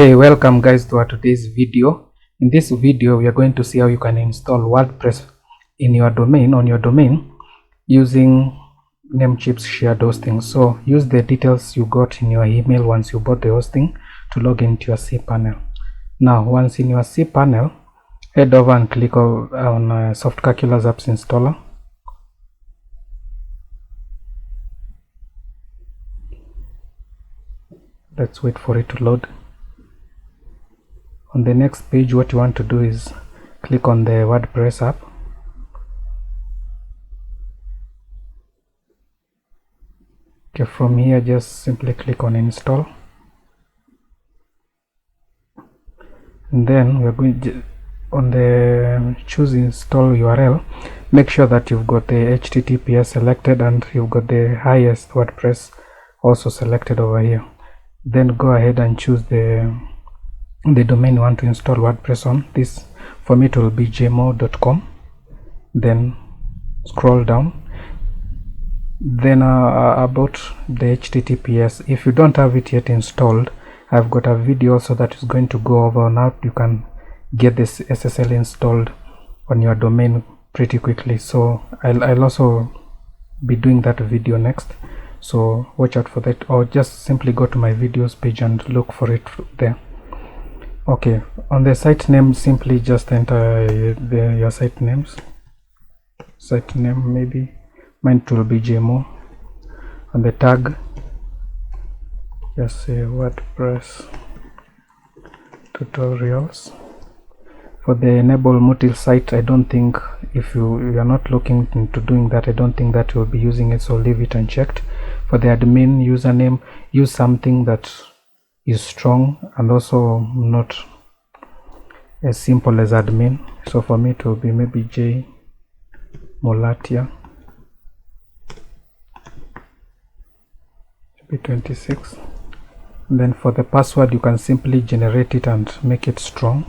Hey, welcome guys to our today's video. In this video we are going to see how you can install WordPress in your domain, on your domain, using Namecheap's shared hosting. So use the details you got in your email once you bought the hosting to log into your cPanel. Now once in your cPanel, head over and click on Soft Calculus Apps Installer. Let's wait for it to load. On the next page, what you want to do is click on the WordPress app. Okay, from here just simply click on install, and then we're going to, on the choose install URL, make sure that you've got the HTTPS selected and you've got the highest WordPress also selected over here. Then go ahead and choose the domain you want to install WordPress on. This for me it will be jmo.com. Then scroll down, then about the HTTPS, if you don't have it yet installed, I've got a video so that is going to go over on how you can get this SSL installed on your domain pretty quickly. So I'll also be doing that video next, so watch out for that, or just simply go to my videos page and look for it there. Okay, on the site name, simply just enter your site names. Site name, maybe mine will be JMO. On the tag, just say WordPress tutorials. For the enable multi-site, I don't think, if you are not looking into doing that, I don't think that you'll be using it, so leave it unchecked. For the admin username, use something that is strong and also not as simple as admin. So for me it will be maybe J Molatia, be 26. And then for the password, you can simply generate it and make it strong.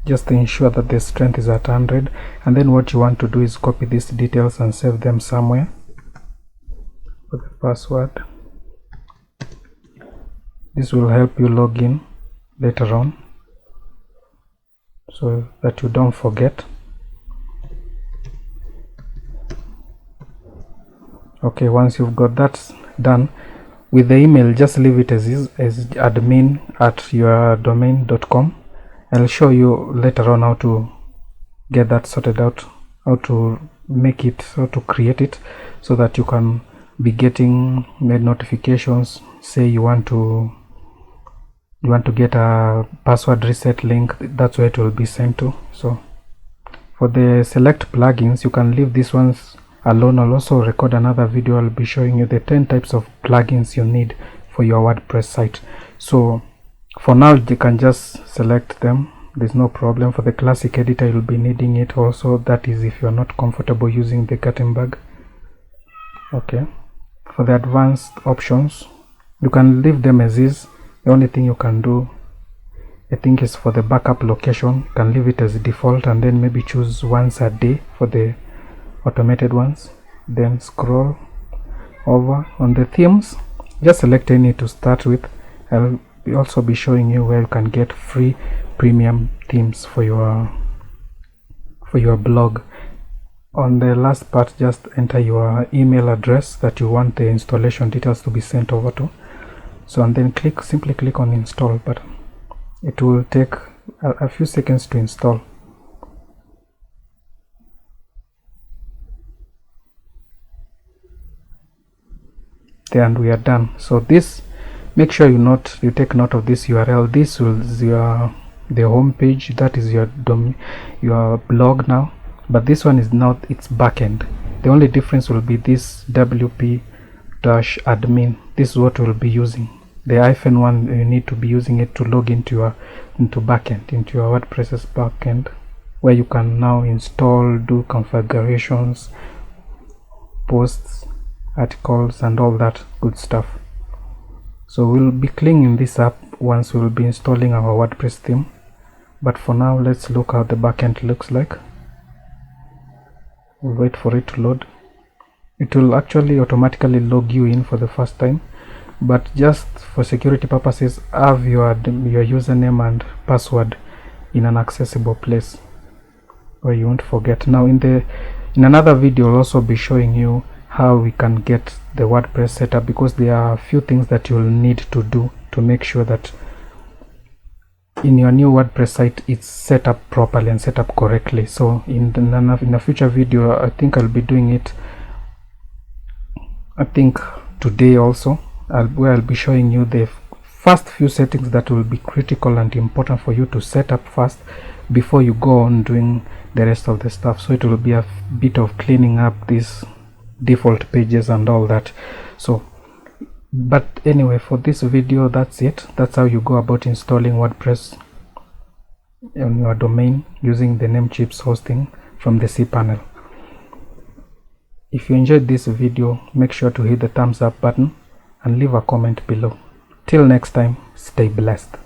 Just to ensure that the strength is at 100, and then what you want to do is copy these details and save them somewhere. For the password, this will help you log in later on so that you don't forget. Okay, once you've got that done, with the email, just leave it as is, as admin@yourdomain.com. I'll show you later on how to get that sorted out, how to make it, how to create it, so that you can be getting notifications. Say you want to get a password reset link, that's where it will be sent to. So for the select plugins, you can leave these ones alone. I'll also record another video. I'll be showing you the 10 types of plugins you need for your WordPress site. So for now you can just select them, there's no problem. For the classic editor, you'll be needing it also, that is if you're not comfortable using the Gutenberg. Okay, for the advanced options, you can leave them as is. The only thing you can do, I think, is for the backup location, you can leave it as default and then maybe choose once a day for the automated ones. Then scroll over. On the themes, just select any to start with. I'll also be showing you where you can get free premium themes for your blog. On the last part, just enter your email address that you want the installation details to be sent over to. So, and then simply click on install button. It will take a few seconds to install. There, and we are done. So this, make sure you take note of this URL. This is the home page, that is your blog now, but this one is not, it's backend. The only difference will be this wp-admin. This is what we'll be using. The hyphen one, you need to be using it to log into your backend, into your WordPress's backend, where you can now install, do configurations, posts, articles, and all that good stuff. So we'll be cleaning this up once we'll be installing our WordPress theme, but for now let's look how the backend looks like. We'll wait for it to load. it will actually automatically log you in for the first time, but just for security purposes, have your username and password in an accessible place where you won't forget. Now in another video I'll also be showing you how we can get the WordPress set up, because there are a few things that you'll need to do to make sure that in your new WordPress site it's set up properly and set up correctly. So in a future video, I think I'll be doing it, I think today also, where I'll be showing you the first few settings that will be critical and important for you to set up first before you go on doing the rest of the stuff. So it will be a bit of cleaning up these default pages and all that. So but anyway, for this video, that's it. That's how you go about installing WordPress on your domain using the Namecheap's hosting from the cPanel. If you enjoyed this video, make sure to hit the thumbs up button and leave a comment below. Till next time, stay blessed.